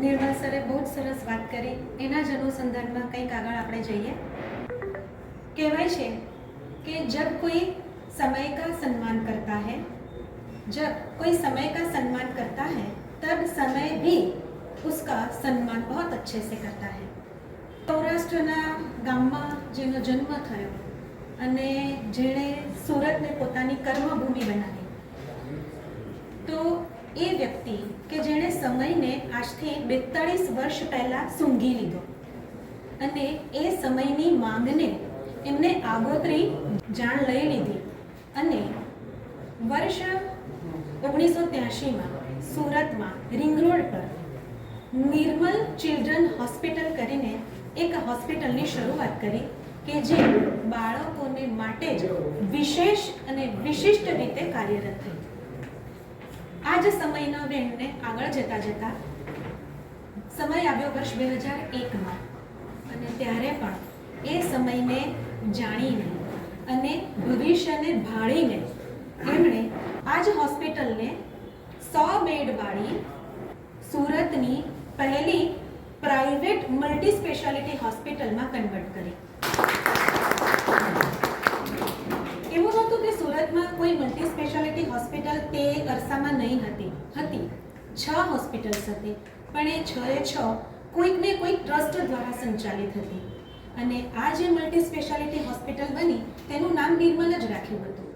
निर्मल सरे बहुत सरस बात करी। एना ज अनुसंधाનમાં કંઈક આગળ આપણે જઈએ। કહેવાય છે कि जब कोई समय का सम्मान करता है, जब कोई समय का सम्मान करता है तब समय भी उसका सम्मान बहुत अच्छे से करता है। સૌરાષ્ટ્રના ગામમાં જેનો જન્મ થયો અને જેણે સુરતને પોતાની કર્મભૂમિ બનાવી, તો એ વ્યક્તિ કે જેણે સમયને આજથી 42 વર્ષ પહેલાં સૂંઘી લીધો અને એ સમયની માંગને એમને આગોતરી જાણ લઈ લીધી અને વર્ષ 1983માં સુરતમાં રિંગ રોડ પર નિર્મલ ચિલ્ડ્રન હોસ્પિટલ કરીને એક હોસ્પિટલની શરૂઆત કરી કે જે બાળકોને માટે જ વિશેષ અને વિશિષ્ટ રીતે કાર્યરત થઈ। આ જ સમયના વેણને આગળ જતા જતા સમય આવ્યો વર્ષ 2001માં અને ત્યારે પણ એ સમયને જાણીને અને ભવિષ્યને ભાળીને એમણે આ જ હોસ્પિટલને 100 બેડવાળી સુરતની પહેલી પ્રાઇવેટ મલ્ટી સ્પેશિયાલિટી હોસ્પિટલમાં કન્વર્ટ કરી। એવું નહોતું કે સુરતમાં કોઈ મલ્ટી સ્પેશિયાલિટી હોસ્પિટલ તે અરસામાં નહીં હતી 6 હોસ્પિટલ્સ હતી, પણ એ 6 કોઈક ને કોઈક ટ્રસ્ટ દ્વારા સંચાલિત હતી અને આ જે મલ્ટી સ્પેશિયાલિટી હોસ્પિટલ બની તેનું નામ નિર્મલ જ રાખ્યું હતું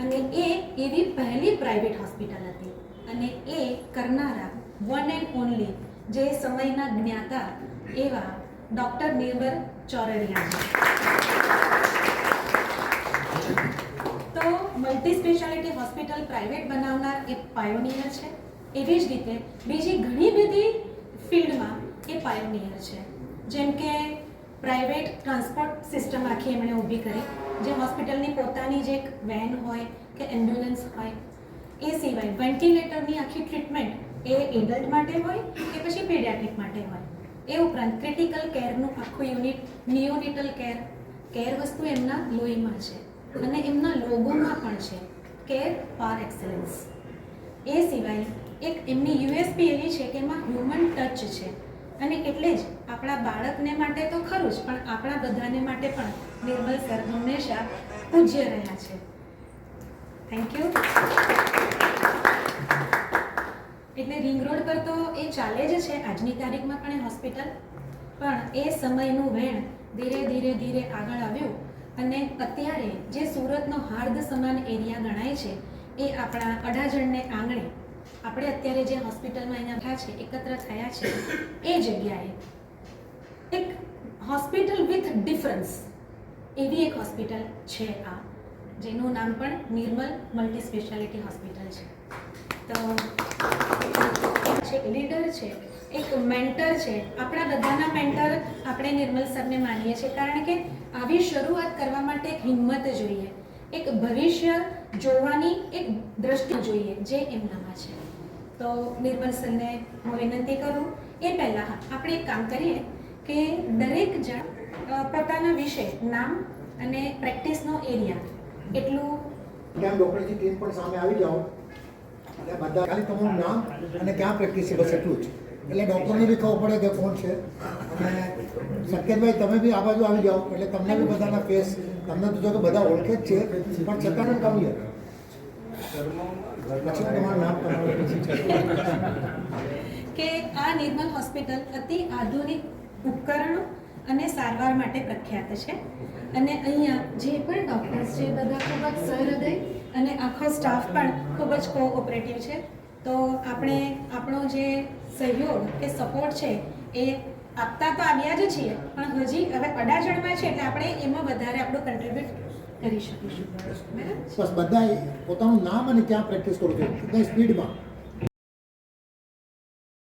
અને એ એવી પહેલી પ્રાઇવેટ હોસ્પિટલ હતી અને એ કરનારા વન એન્ડ ઓનલી જે સમયના જ્ઞાતા એવા ડૉક્ટર નિર્મલ ચોરડિયા છે। તો મલ્ટી સ્પેશિયાલિટી હોસ્પિટલ પ્રાઇવેટ બનાવનાર એ પાયોનિયર છે। એવી જ રીતે બીજી ઘણી બધી ફિલ્ડમાં એ પાયોનિયર છે, જેમ કે પ્રાઇવેટ ટ્રાન્સપોર્ટ સિસ્ટમ આખી એમણે ઊભી કરી, જે હોસ્પિટલની પોતાની જે એક વેન હોય કે એમ્બ્યુલન્સ હોય, એ સિવાય વેન્ટિલેટરની આખી ટ્રીટમેન્ટ એ એડલ્ટ માટે હોય કે પછી પીડિયાટ્રિક માટે હોય, એ ઉપરાંત ક્રિટિકલ કેરનું આખું યુનિટ, નિયોનેટલ કેર વસ્તુ એમના લોહીમાં છે અને એમના લોગોમાં પણ છે, કેર પાર એક્સેલન્સ। એ સિવાય એક એમની યુએસપી એવી છે કે એમાં હ્યુમન ટચ છે અને એટલે જ આપણા બાળકને માટે તો ખરું જ, પણ આપણા બધાને માટે પણ નિર્મલ સર હંમેશા પૂજ્ય રહ્યા છે। Thank you. એટલે રિંગ રોડ પર તો એ ચાલે જ છે આજની તારીખમાં પણ એ હોસ્પિટલ, પણ એ સમયનું વેણ ધીરે ધીરે આગળ આવ્યું અને અત્યારે જે સુરતનો હાર્દ સમાન એરિયા ગણાય છે એ આપણા અડાજણને આંગણે આપણે અત્યારે જે હોસ્પિટલમાં અહીંયા છે એકત્ર થયા છે એ જગ્યાએ એક હોસ્પિટલ વિથ ડિફરન્સ એવી એક હોસ્પિટલ છે આ, જેનું નામ પણ નિર્મલ મલ્ટી સ્પેશિયાલિટી હોસ્પિટલ છે। તો એક લીડર છે, એક મેન્ટર છે, આપણા બધાના મેન્ટર આપણે નિર્મલ સરને માનીએ છીએ, કારણ કે આવી શરૂઆત કરવા માટે એક હિંમત જોઈએ, એક ભવિષ્ય જોવાની એક દ્રષ્ટિ જોઈએ જે એમનામાં છે। તો નિર્મલ સરને હું વિનંતી કરું એ પહેલાં આપણે એક કામ કરીએ કે દરેક જણ પોતાના વિશે નામ અને પ્રેક્ટિસનો એરિયા એટલું કેમ ડૉક્ટરની ટીમ પણ સામે આવી જાઓ એટલે બધા ખાલી તમારું નામ અને ક્યાં પ્રેક્ટિસ છે બસ એટલું જ, એટલે ડૉક્ટરને બી ખબર પડે કે કોણ છે। અને સંકેતભાઈ તમે બી આ બાજુ આવી જાઓ એટલે તમને બી બધાના ફેસ, તમને તો જો કે બધા ઓળખે જ છે પણ છતાં પણ કમી પછી તમારું નામ કે આ નિર્મલ હોસ્પિટલ અતિ આધુનિક ઉપકરણો અને સારવાર માટે પ્રખ્યાત છે અને અહીંયા જે પણ ડૉક્ટર્સ છે બધા ખૂબ જ સહૃદય અને આખો સ્ટાફ પણ ખૂબ જ કોઓપરેટિવ છે। તો આપણે આપણો જે સહયોગ કે સપોર્ટ છે એ આપતા તો આવ્યા જ છીએ, પણ હજી હવે અડાજણમાં છે એટલે આપણે એમાં વધારે આપણું કન્ટ્રીબ્યુટ કરી શકીશું। બરાબર, બસ બધા પોતાનું નામ અને ક્યાં પ્રેક્ટિસ કરો છો, એકદમ સ્પીડમાં